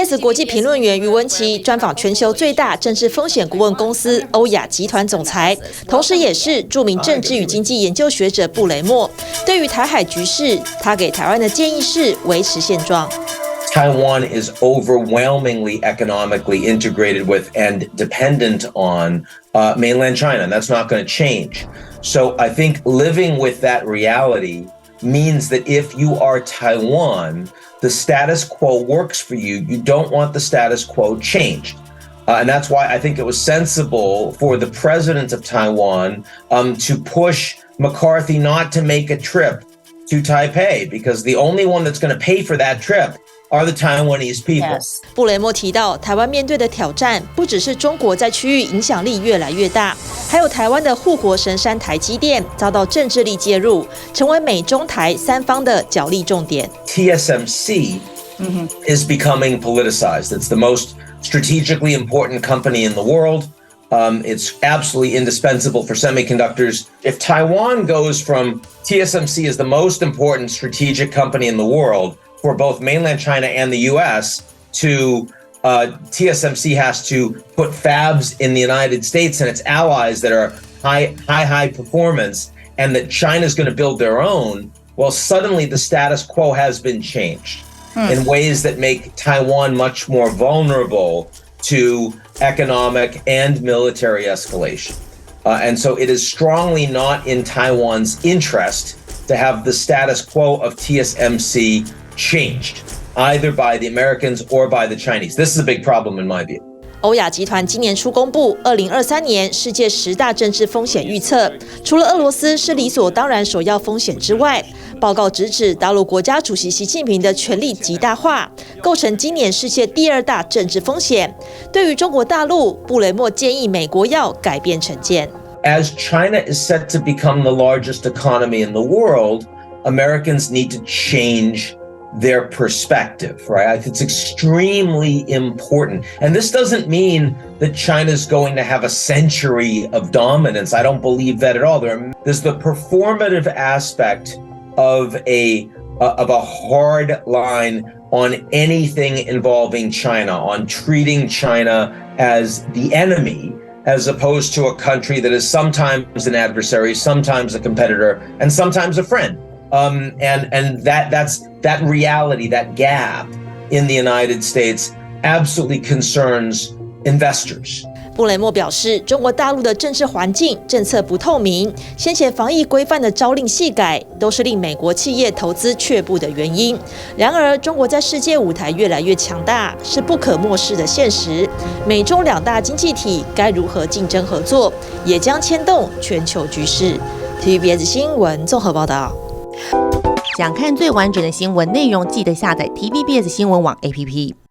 TVBS 国际评论员于文琪专访全球最大政治风险顾问公司欧亚集团总裁，同时也是著名政治与经济研究学者布雷默。对于台海局势，他给台湾的建议是维持现状。Taiwan is overwhelmingly economically integrated with and dependent on mainland China, and that's not going to change. So I think living with that reality means that if you are Taiwan, the status quo works for you. You don't want the status quo changed. And that's why I think it was sensible for the president of Taiwan to push McCarthy not to make a trip to Taipei, because the only one that's going to pay for that trip are the Taiwanese people. Yes. 布雷默提到，台湾面对的挑战不只是中国在区域影响力越来越大，还有台湾的护国神山台积电遭到政治力介入，成为美中台三方的角力重点。TSMC is becoming politicized. It's the most strategically important company in the world. It's absolutely indispensable for semiconductors. If Taiwan goes from TSMC is the most important strategic company in the world for both mainland China and the U.S. to TSMC has to put fabs in the United States and its allies that are high performance, and that China's going to build their own, well, suddenly the status quo has been changed in ways that make Taiwan much more vulnerable to economic and military escalation. And so it is strongly not in Taiwan's interest to have the status quo of TSMC changed, either by the Americans or by the Chinese. This is a big problem in my view. 欧亚集团今年初公布2023年世界10大政治风险预测，除了俄罗斯是理所当然首要风险之外，报告直指大陆国家主席习近平的权力极大化，构成今年世界第2大政治风险。对于中国大陆，布雷默建议美国要改变成见。As China is set to become the largest economy in the world, Americans need to change their perspective, right? I think it's extremely important. And this doesn't mean that China's going to have a century of dominance. I don't believe that at all. There's the performative aspect of a hard line on anything involving China, on treating China as the enemy, as opposed to a country that is sometimes an adversary, sometimes a competitor, and sometimes a friend. And that reality, that gap in the United States absolutely concerns investors. 布雷默表示，中国大陆的政治环境、政策不透明，先前防疫规范的朝令夕改，都是令美国企业投资却步的原因。然而，中国在世界舞台越来越强大，是不可漠视的现实。美中2大经济体该如何竞争合作，也将牵动全球局势。TVBS 新闻综合报道。想看最完整的新闻内容，记得下载 TVBS 新闻网 APP。